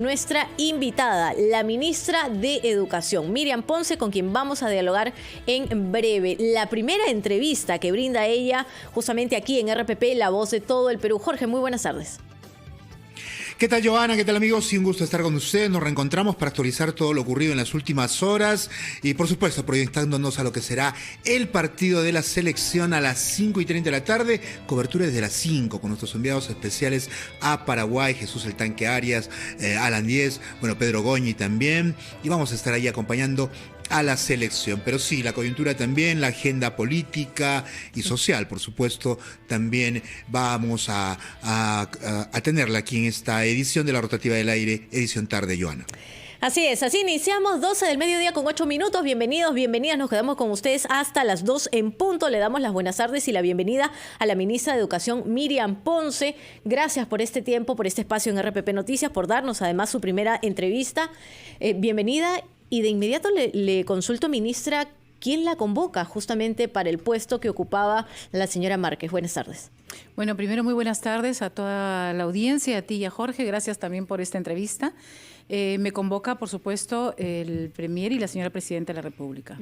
Nuestra invitada, la ministra de Educación, Miriam Ponce, con quien vamos a dialogar en breve. La primera entrevista que brinda ella justamente aquí en RPP, La Voz de todo el Perú. Jorge, muy buenas tardes. ¿Qué tal, Joana? ¿Qué tal, amigos? Sí, un gusto estar con ustedes. Nos reencontramos para actualizar todo lo ocurrido en las últimas horas y, por supuesto, proyectándonos a lo que será el partido de la selección a las 5:30 de la tarde. Cobertura desde las 5 con nuestros enviados especiales a Paraguay, Jesús el Tanque Arias, Alan Díez, Pedro Goñi también. Y vamos a estar ahí acompañando a la selección. Pero sí, la coyuntura también, la agenda política y social, por supuesto, también vamos a tenerla aquí en esta edición de la Rotativa del Aire, edición tarde, Joana. Así es, así iniciamos 12 del mediodía con 8 minutos. Bienvenidos, bienvenidas. Nos quedamos con ustedes hasta las 2 en punto. Le damos las buenas tardes y la bienvenida a la ministra de Educación, Miriam Ponce. Gracias por este tiempo, por este espacio en RPP Noticias, por darnos además su primera entrevista. Bienvenida. Y de inmediato le consulto, ministra, ¿quién la convoca justamente para el puesto que ocupaba la señora Márquez? Buenas tardes. Bueno, primero muy buenas tardes a toda la audiencia, a ti y a Jorge. Gracias también por esta entrevista. Me convoca, por supuesto, el Premier y la señora Presidenta de la República.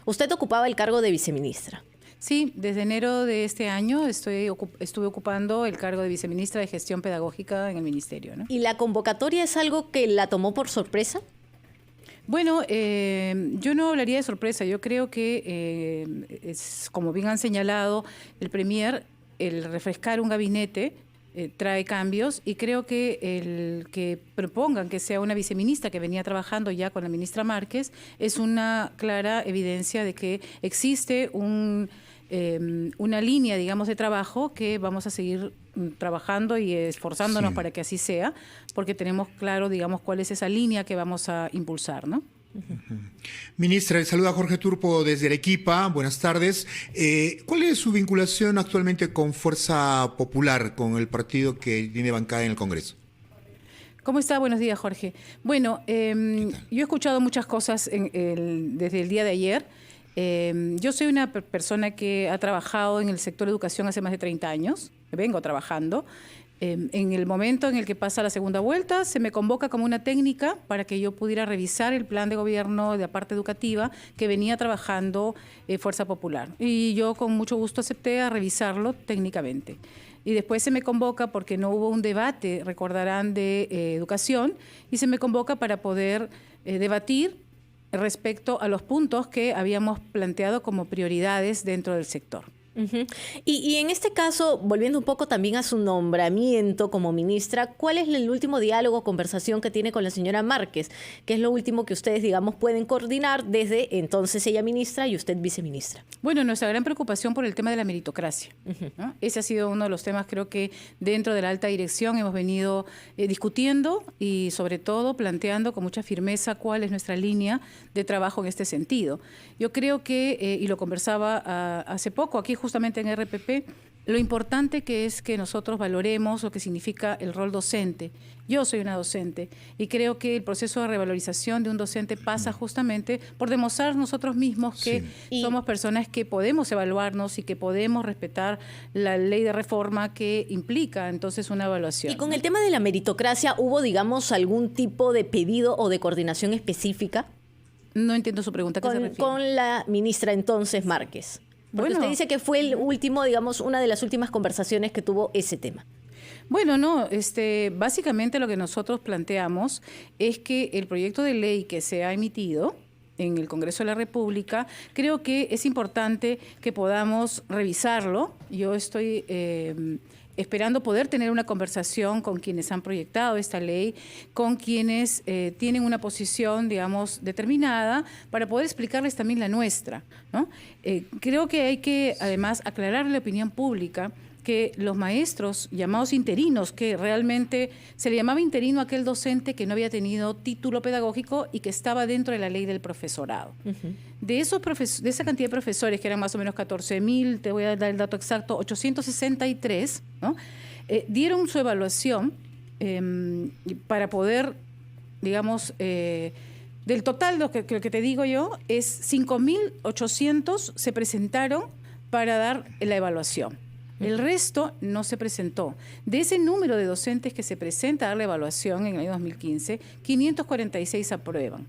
Usted ocupaba el cargo de viceministra. Sí, desde enero de este año estuve ocupando el cargo de viceministra de Gestión Pedagógica en el Ministerio, ¿no? ¿Y la convocatoria es algo que la tomó por sorpresa? Bueno, yo no hablaría de sorpresa. Yo creo que, es, como bien han señalado el Premier, el refrescar un gabinete trae cambios y creo que el que propongan que sea una viceministra que venía trabajando ya con la ministra Márquez es una clara evidencia de que existe una línea, digamos, de trabajo que vamos a seguir trabajando y esforzándonos para que así sea, porque tenemos claro, digamos, cuál es esa línea que vamos a impulsar, ¿no? Ministra, le saluda Jorge Turpo desde Arequipa. Buenas tardes. ¿Cuál es su vinculación actualmente con Fuerza Popular, con el partido que tiene bancada en el Congreso? ¿Cómo está? Buenos días, Jorge. Bueno, yo he escuchado muchas cosas desde el día de ayer. Yo soy una persona que ha trabajado en el sector de educación hace más de 30 años, vengo trabajando. En el momento en el que pasa la segunda vuelta, se me convoca como una técnica para que yo pudiera revisar el plan de gobierno de la parte educativa que venía trabajando Fuerza Popular. Y yo con mucho gusto acepté a revisarlo técnicamente. Y después se me convoca porque no hubo un debate, recordarán, de educación, y se me convoca para poder debatir respecto a los puntos que habíamos planteado como prioridades dentro del sector. Y en este caso, volviendo un poco también a su nombramiento como ministra, ¿cuál es el último diálogo o conversación que tiene con la señora Márquez? ¿Qué es lo último que ustedes, digamos, pueden coordinar desde entonces ella ministra y usted viceministra? Bueno, nuestra gran preocupación por el tema de la meritocracia, ¿no? Ese ha sido uno de los temas, creo que dentro de la alta dirección hemos venido discutiendo y sobre todo planteando con mucha firmeza cuál es nuestra línea de trabajo en este sentido. Yo creo que, y lo conversaba hace poco aquí justamente en RPP, lo importante que es que nosotros valoremos lo que significa el rol docente. Yo soy una docente y creo que el proceso de revalorización de un docente pasa justamente por demostrar nosotros mismos que somos personas que podemos evaluarnos y que podemos respetar la ley de reforma que implica entonces una evaluación. Y con el tema de la meritocracia, ¿hubo, digamos, algún tipo de pedido o de coordinación específica? No entiendo su pregunta. ¿A qué se refiere? Con la ministra entonces Márquez. Porque Bueno, usted dice que fue el último, digamos, una de las últimas conversaciones que tuvo ese tema. Bueno, no, básicamente lo que nosotros planteamos es que el proyecto de ley que se ha emitido en el Congreso de la República, creo que es importante que podamos revisarlo. Yo estoy esperando poder tener una conversación con quienes han proyectado esta ley, con quienes tienen una posición, digamos, determinada, para poder explicarles también la nuestra, ¿no? Creo que hay que, además, aclararle a la opinión pública que los maestros llamados interinos, que realmente se le llamaba interino a aquel docente que no había tenido título pedagógico y que estaba dentro de la ley del profesorado. De esa cantidad de profesores, que eran más o menos 14.000, te voy a dar el dato exacto, 863, ¿no? Dieron su evaluación para poder, digamos, del total, lo que te digo yo, es 5.800 se presentaron para dar la evaluación. El resto no se presentó. De ese número de docentes que se presenta a dar la evaluación en el año 2015, 546 aprueban.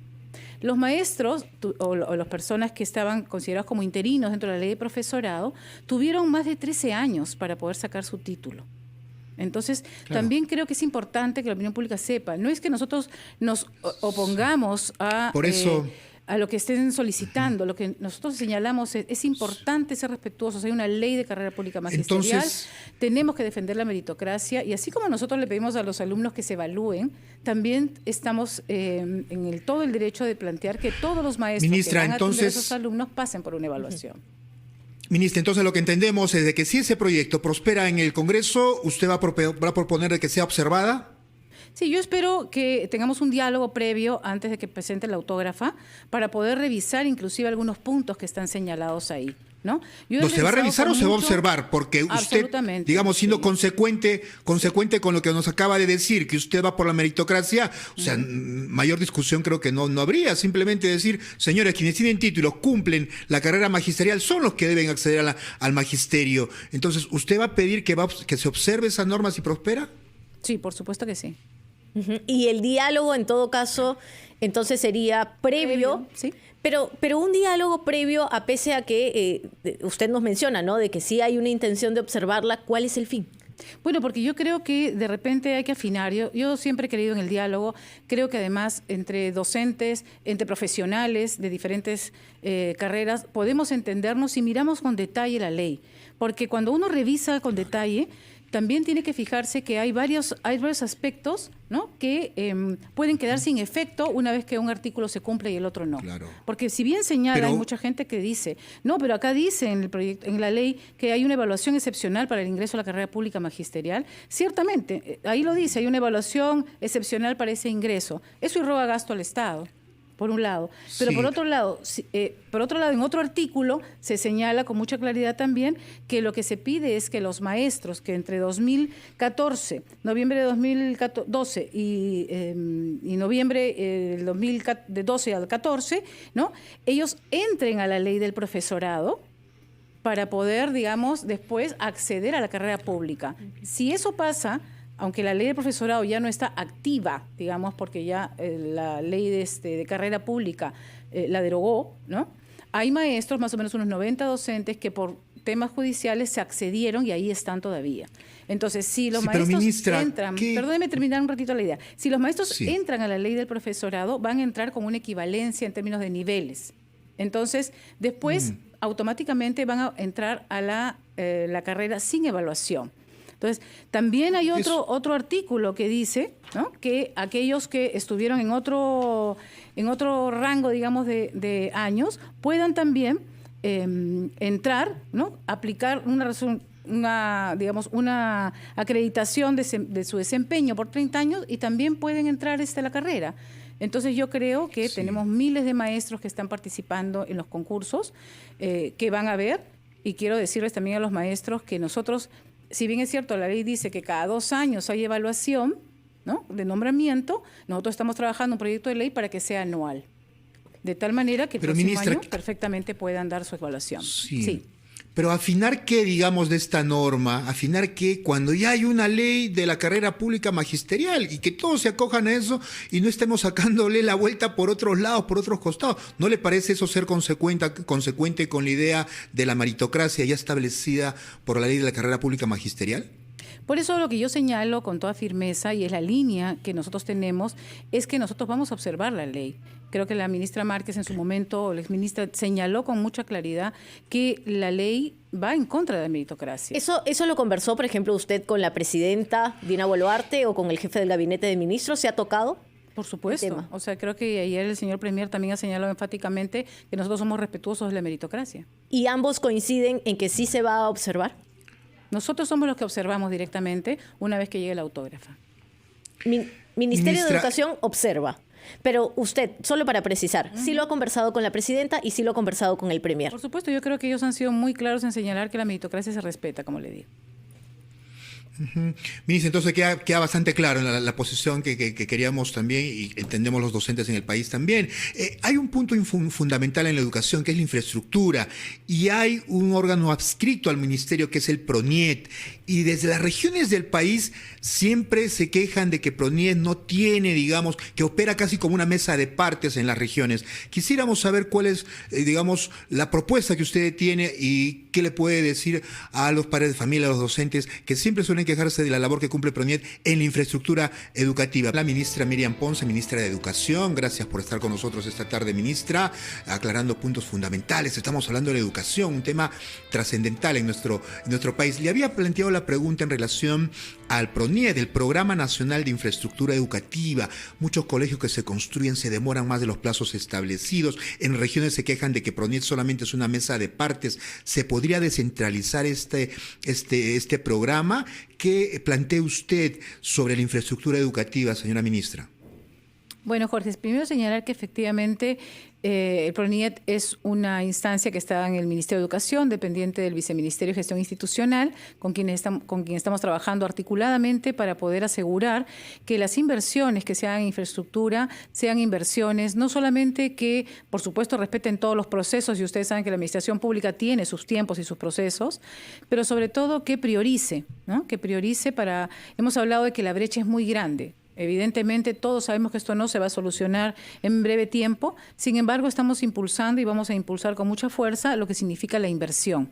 Los maestros o las personas que estaban considerados como interinos dentro de la ley de profesorado tuvieron más de 13 años para poder sacar su título. Entonces, también creo que es importante que la opinión pública sepa, no es que nosotros nos opongamos a lo que estén solicitando, lo que nosotros señalamos es importante ser respetuosos, hay una ley de carrera pública magisterial, entonces, tenemos que defender la meritocracia y así como nosotros le pedimos a los alumnos que se evalúen, también estamos en todo el derecho de plantear que todos los maestros que van a atender a esos alumnos pasen por una evaluación. Ministra, entonces lo que entendemos es de que si ese proyecto prospera en el Congreso, ¿usted va a proponer de que sea observada? Sí, yo espero que tengamos un diálogo previo antes de que presente la autógrafa para poder revisar inclusive algunos puntos que están señalados ahí, ¿no? ¿No se va a revisar o se va a observar? Porque usted, digamos, siendo consecuente con lo que nos acaba de decir, que usted va por la meritocracia, o sea, mayor discusión creo que no habría. Simplemente decir, señores, quienes tienen títulos, cumplen la carrera magisterial, son los que deben acceder al magisterio. Entonces, ¿usted va a pedir que se observe esa norma si prospera? Sí, por supuesto que sí. Y el diálogo, en todo caso, entonces sería previo, sí. Pero un diálogo previo, a pese a que usted nos menciona, ¿no?, de que sí hay una intención de observarla, ¿cuál es el fin? Bueno, porque yo creo que de repente hay que afinar. Yo siempre he creído en el diálogo. Creo que además entre docentes, entre profesionales de diferentes carreras, podemos entendernos si miramos con detalle la ley. Porque cuando uno revisa con detalle, también tiene que fijarse que hay varios aspectos, ¿no?, que pueden quedar sin efecto una vez que un artículo se cumple y el otro no. Claro. Porque si bien señala, hay mucha gente que dice, no, pero acá dice en el proyecto, en la ley, que hay una evaluación excepcional para el ingreso a la carrera pública magisterial. Ciertamente, ahí lo dice, hay una evaluación excepcional para ese ingreso. Eso irroga gasto al Estado, por un lado. Pero sí, por otro lado, en otro artículo se señala con mucha claridad también que lo que se pide es que los maestros que entre 2014, noviembre de 2012 y noviembre del 2012 al 14, ¿no?, ellos entren a la ley del profesorado para poder, digamos, después acceder a la carrera pública. Si eso pasa, aunque la ley de profesorado ya no está activa, digamos, porque ya la ley de carrera pública la derogó, ¿no?, hay maestros, más o menos unos 90 docentes, que por temas judiciales se accedieron y ahí están todavía. Entonces, si los maestros entran, perdóneme terminar un ratito la idea, si los maestros entran a la ley del profesorado, van a entrar con una equivalencia en términos de niveles. Entonces, después automáticamente van a entrar a la carrera sin evaluación. Entonces, también hay otro artículo que dice, ¿no?, que aquellos que estuvieron en otro rango, digamos, de años, puedan también entrar, ¿no?, aplicar una acreditación de su desempeño por 30 años y también pueden entrar a la carrera. Entonces yo creo que tenemos miles de maestros que están participando en los concursos, que van a ver, y quiero decirles también a los maestros que nosotros, si bien es cierto, la ley dice que cada 2 años hay evaluación, ¿no?, de nombramiento, nosotros estamos trabajando un proyecto de ley para que sea anual. De tal manera que el próximo año perfectamente puedan dar su evaluación. Sí. Pero afinar qué, digamos, de esta norma, afinar qué cuando ya hay una ley de la carrera pública magisterial y que todos se acojan a eso y no estemos sacándole la vuelta por otros lados, por otros costados. ¿No le parece eso ser consecuente con la idea de la meritocracia ya establecida por la ley de la carrera pública magisterial? Por eso lo que yo señalo con toda firmeza, y es la línea que nosotros tenemos, es que nosotros vamos a observar la ley. Creo que la ministra Márquez en su momento, o la exministra, señaló con mucha claridad que la ley va en contra de la meritocracia. ¿Eso lo conversó, por ejemplo, usted con la presidenta Dina Boluarte o con el jefe del gabinete de ministros? ¿Se ha tocado? Por supuesto. O sea, creo que ayer el señor Premier también ha señalado enfáticamente que nosotros somos respetuosos de la meritocracia. ¿Y ambos coinciden en que sí se va a observar? Nosotros somos los que observamos directamente una vez que llegue la autógrafa. Ministerio de Educación observa. Pero usted, solo para precisar, sí lo ha conversado con la presidenta y sí lo ha conversado con el Premier. Por supuesto, yo creo que ellos han sido muy claros en señalar que la meritocracia se respeta, como le digo. Ministra, entonces queda bastante claro la posición que queríamos también y entendemos los docentes en el país también. Hay un punto fundamental en la educación que es la infraestructura y hay un órgano adscrito al ministerio que es el PRONIET y desde las regiones del país siempre se quejan de que PRONIET no tiene, digamos, que opera casi como una mesa de partes en las regiones. Quisiéramos saber cuál es, digamos, la propuesta que usted tiene y qué le puede decir a los padres de familia, a los docentes que siempre suelen quejarse de la labor que cumple PRONIET en la infraestructura educativa. La ministra Miriam Ponce, ministra de Educación, gracias por estar con nosotros esta tarde, ministra, aclarando puntos fundamentales. Estamos hablando de la educación, un tema trascendental en nuestro país. Le había planteado la pregunta en relación al PRONIED, el Programa Nacional de Infraestructura Educativa. Muchos colegios que se construyen se demoran más de los plazos establecidos. En regiones se quejan de que PRONIED solamente es una mesa de partes. ¿Se podría descentralizar este programa? ¿Qué plantea usted sobre la infraestructura educativa, señora ministra? Bueno, Jorge, primero señalar que efectivamente el PRONIET es una instancia que está en el Ministerio de Educación, dependiente del Viceministerio de Gestión Institucional, con quien estamos trabajando articuladamente para poder asegurar que las inversiones que se hagan en infraestructura sean inversiones no solamente que, por supuesto, respeten todos los procesos, y ustedes saben que la administración pública tiene sus tiempos y sus procesos, pero sobre todo que priorice, ¿no? Que priorice para... Hemos hablado de que la brecha es muy grande. Evidentemente, todos sabemos que esto no se va a solucionar en breve tiempo. Sin embargo, estamos impulsando y vamos a impulsar con mucha fuerza lo que significa la inversión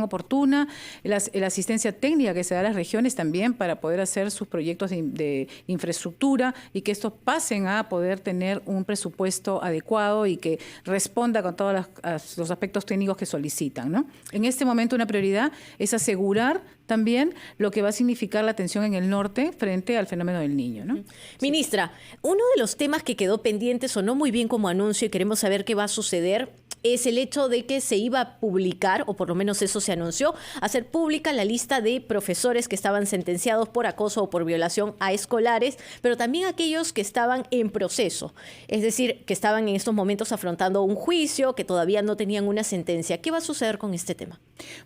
oportuna, la asistencia técnica que se da a las regiones también para poder hacer sus proyectos de infraestructura y que estos pasen a poder tener un presupuesto adecuado y que responda con todos los aspectos técnicos que solicitan, ¿no? En este momento una prioridad es asegurar también lo que va a significar la atención en el norte frente al fenómeno del niño, ¿no? Ministra, uno de los temas que quedó pendiente, sonó muy bien como anuncio y queremos saber qué va a suceder, es el hecho de que se iba a publicar, o por lo menos eso se anunció, hacer pública la lista de profesores que estaban sentenciados por acoso o por violación a escolares, pero también aquellos que estaban en proceso, es decir, que estaban en estos momentos afrontando un juicio, que todavía no tenían una sentencia. ¿Qué va a suceder con este tema?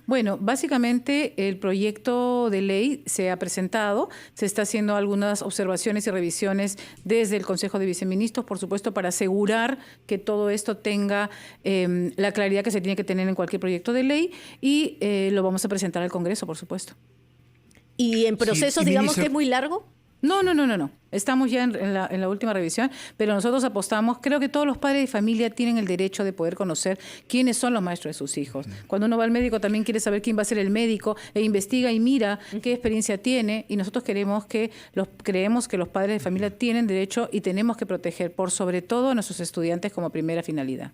Bueno, básicamente el proyecto de ley se ha presentado, se está haciendo algunas observaciones y revisiones desde el Consejo de Viceministros, por supuesto, para asegurar que todo esto tenga la claridad que se tiene que tener en cualquier proyecto de ley y lo vamos a presentar al Congreso, por supuesto. ¿Y en proceso, sí, digamos ministra, que es muy largo? No. Estamos ya en la última revisión, pero nosotros apostamos, creo que todos los padres de familia tienen el derecho de poder conocer quiénes son los maestros de sus hijos. Cuando uno va al médico también quiere saber quién va a ser el médico e investiga y mira qué experiencia tiene, y nosotros creemos que los padres de familia tienen derecho y tenemos que proteger por sobre todo a nuestros estudiantes como primera finalidad.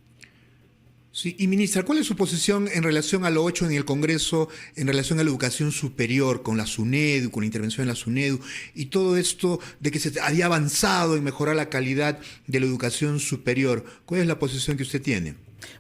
Sí, y ministra, ¿cuál es su posición en relación a lo hecho en el Congreso, en relación a la educación superior, con la SUNEDU, con la intervención en la SUNEDU, y todo esto de que se había avanzado en mejorar la calidad de la educación superior? ¿Cuál es la posición que usted tiene?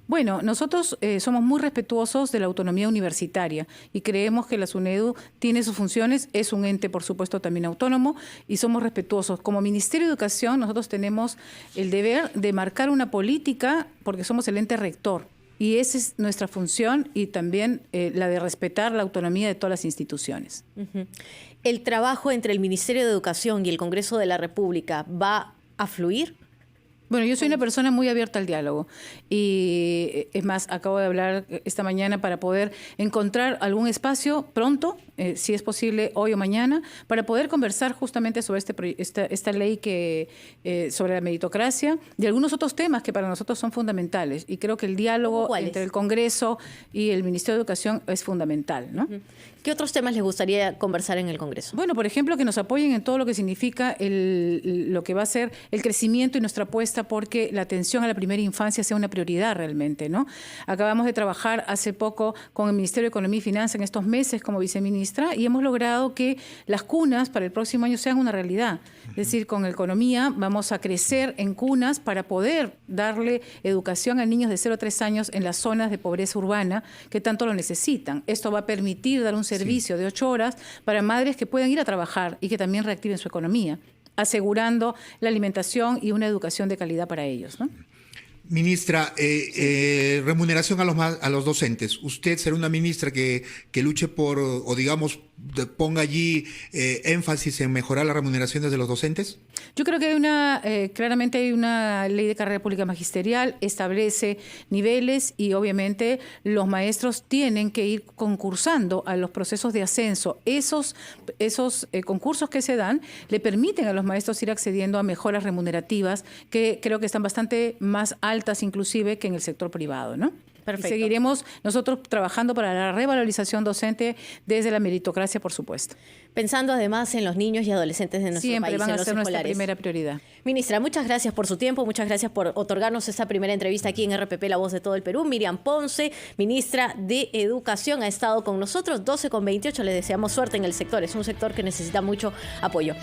Bueno, nosotros somos muy respetuosos de la autonomía universitaria y creemos que la SUNEDU tiene sus funciones, es un ente, por supuesto, también autónomo, y somos respetuosos. Como Ministerio de Educación, nosotros tenemos el deber de marcar una política porque somos el ente rector. Y esa es nuestra función y también la de respetar la autonomía de todas las instituciones. ¿El trabajo entre el Ministerio de Educación y el Congreso de la República va a fluir? Bueno, yo soy una persona muy abierta al diálogo y es más, acabo de hablar esta mañana para poder encontrar algún espacio pronto, si es posible hoy o mañana, para poder conversar justamente sobre esta ley sobre la meritocracia y algunos otros temas que para nosotros son fundamentales. Y creo que el diálogo entre el Congreso y el Ministerio de Educación es fundamental, ¿no? ¿Qué otros temas les gustaría conversar en el Congreso? Bueno, por ejemplo, que nos apoyen en todo lo que significa lo que va a ser el crecimiento y nuestra apuesta porque la atención a la primera infancia sea una prioridad realmente, ¿no? Acabamos de trabajar hace poco con el Ministerio de Economía y Finanzas en estos meses como viceministra y hemos logrado que las cunas para el próximo año sean una realidad. Es decir, con economía vamos a crecer en cunas para poder darle educación a niños de 0 a 3 años en las zonas de pobreza urbana que tanto lo necesitan. Esto va a permitir dar un servicio de 8 horas para madres que puedan ir a trabajar y que también reactiven su economía, asegurando la alimentación y una educación de calidad para ellos, ¿no? Ministra, remuneración a los docentes. ¿Usted será una ministra que luche por, o digamos, ponga allí énfasis en mejorar las remuneraciones de los docentes? Yo creo que claramente hay una ley de carrera pública magisterial, establece niveles y obviamente los maestros tienen que ir concursando a los procesos de ascenso. Esos concursos que se dan le permiten a los maestros ir accediendo a mejoras remunerativas que creo que están bastante más altas inclusive que en el sector privado, ¿no? Perfecto. Y seguiremos nosotros trabajando para la revalorización docente desde la meritocracia, por supuesto. Pensando además en los niños y adolescentes de nuestro Siempre país, van en a los ser nuestra escolares. primera prioridad. Ministra, muchas gracias por su tiempo, muchas gracias por otorgarnos esta primera entrevista aquí en RPP, La Voz de todo el Perú. Miriam Ponce, ministra de Educación, ha estado con nosotros, 12:28. Les deseamos suerte en el sector, es un sector que necesita mucho apoyo.